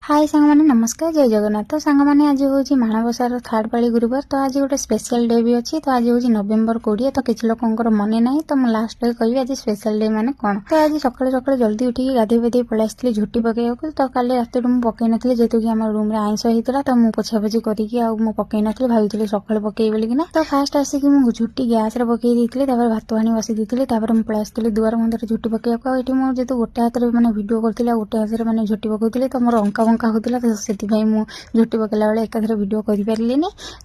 हाय सांग माने नमस्कार जय जगन्नाथ। तो सांग माने आज हूँ माणबसार थर्ड पाली गुरुवार। तो आज गोटे स्पेशल डे भी अच्छी। तो आज हूँ नवेम्बर 20। तो किसी लोकर मन ना तो मुझे लास्ट कहि आज स्पेशल डे माने कौन। तो आज सकाଳେ सकाଳେ जल्दी उठी गाधे पाधे पलि आसती झुटी पकड़। तो काली रात मुझे पकई नी जेहेतु कि आम रूम आइंस होता। तो मुझे पोछापोछि करके पकई नी भाई सकाଳେ पकई बोलिकिना। तो फास्ट आसिक झुटी गैस पकई देती भात हाणी बसी देती मुझे पलि आसती दुआर बंधर झुटी पकड़ा। ये मुझे गोटे हाथ में मैंने भिड करी गोटे हाथ में मैंने झुटी पकड़ी। तो मोर अंका बंका होता तो से झुटी पकड़ा बेले एकाथरे भिड कर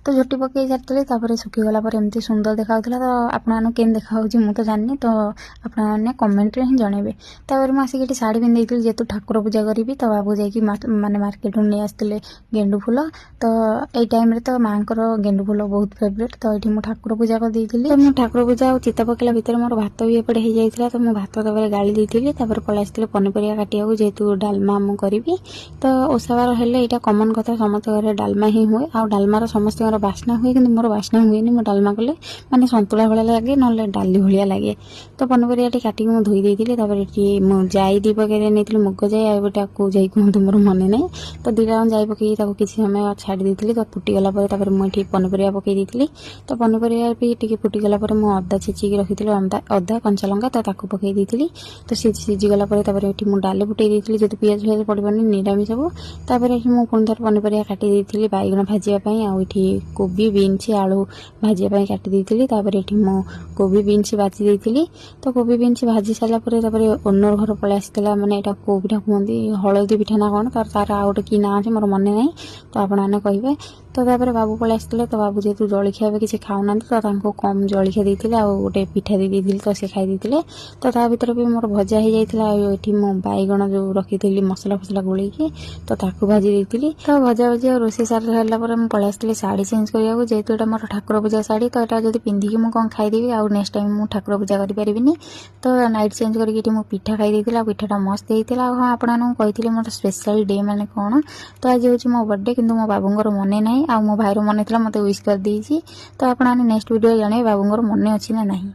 तो झुटी पकई सारी सुखीगला एमती सुंदर देखा। तो आपने केम देखा मुझे तो जानी। तो आपने कमेंट रे ही जनइबे। तापर मुझे शाढ़ी पिंधि जेहेतु ठाकुर पूजा करी। तो बाबू जाकि माने मार्केट नहीं आसते गेंडु फूल। तो यही टाइम तो माँ गेंडु फूल बहुत फेवरेट। तो ये मुझे ठाकुर पूजा कर तो मुझे ठाकुर पूजा और चिता पकड़ा भितर मोर भात भी एपटे हो जाता। तो मुझे भात गाड़ी देती पलि आसती पनीपरिया काटिया जेहेतु डालमा मुझे करी। तो ओसाबार हेले यहाँ कमन कथा समस्त घर डालमा ही हुए। आ डालमार समस्त बास्ना हुए कि मोर बास्ना हुए मो डालमा कले माने सतुला भाया लगे ना डाली भाया लगे। तो पनीपरिया काटिक मुझे धोई देती जाई दी पकड़ नहीं मुग जाई आटा कौ जाई कहतु मोर मन ना। तो दीटा जाई पकई किसी समय छाड़ी देती। तो फुटीगला मुझे पनीपरिया पकई दी। तो पनीपरिया भी टी फुटीगला मुझे अदा छेचिक रखी अदा कंचा लंका तो पकई दी। तो सी सीझीगला मुझे डाली फुटे दी जो पिज फिज पड़ोनी निरामिष सब। तापर ये मुझे पुणी थोड़ा पनीपरिया काटी देती बैगन भाजापी आठी कोबी बीन्स आलू भाजापी काटी देती। तापर ये मो कोबी बीन्स भाजी देती। तो कोबी बीन्स भाजी सारापर ओनर घर पलि आसला माने यहाँ कौ पिठा कहते हलदी पिठा ना कौन तार आउ गोटे कि ना अच्छे मोर मन ना। तो आपने कहे। तो तापर बाबू पलि आसते। तो बाबू जेहतु जलखिया किसी खाऊना तो कम जलखिया देते गोटे पिठा दे दी। तो सी खाई देते। तो ता भर भी मोर भजा हो जाता। ये मो बैगण जो रखी मसला फसला गोल तो ताकू भाजी देती। तो भजा भजी और रोषे सारा मुझे पलि आसती शाढ़ी चेंज करा जेहेतु ये मोर ठाकुर पूजा शाढ़ी। तो यहाँ जब पिंधिकी मुझे कौन खाईदेवी आउ नेक्स्ट टाइम मुझे ठाकुर पूजा करें। तो नाइट चेंज करके मुझे पिठा खाई देती पिठाटा मस्त होता। हाँ आपको कही मोर स्पेशल डे माने कौन। तो आज हूँ मो बर्थडे कि मो बाबूर मन ना आ मो भाईर मन था मत विश कर देती। तो आपने नेक्स्ट वीडियो जाने बाबूर मन अच्छी ना नहीं।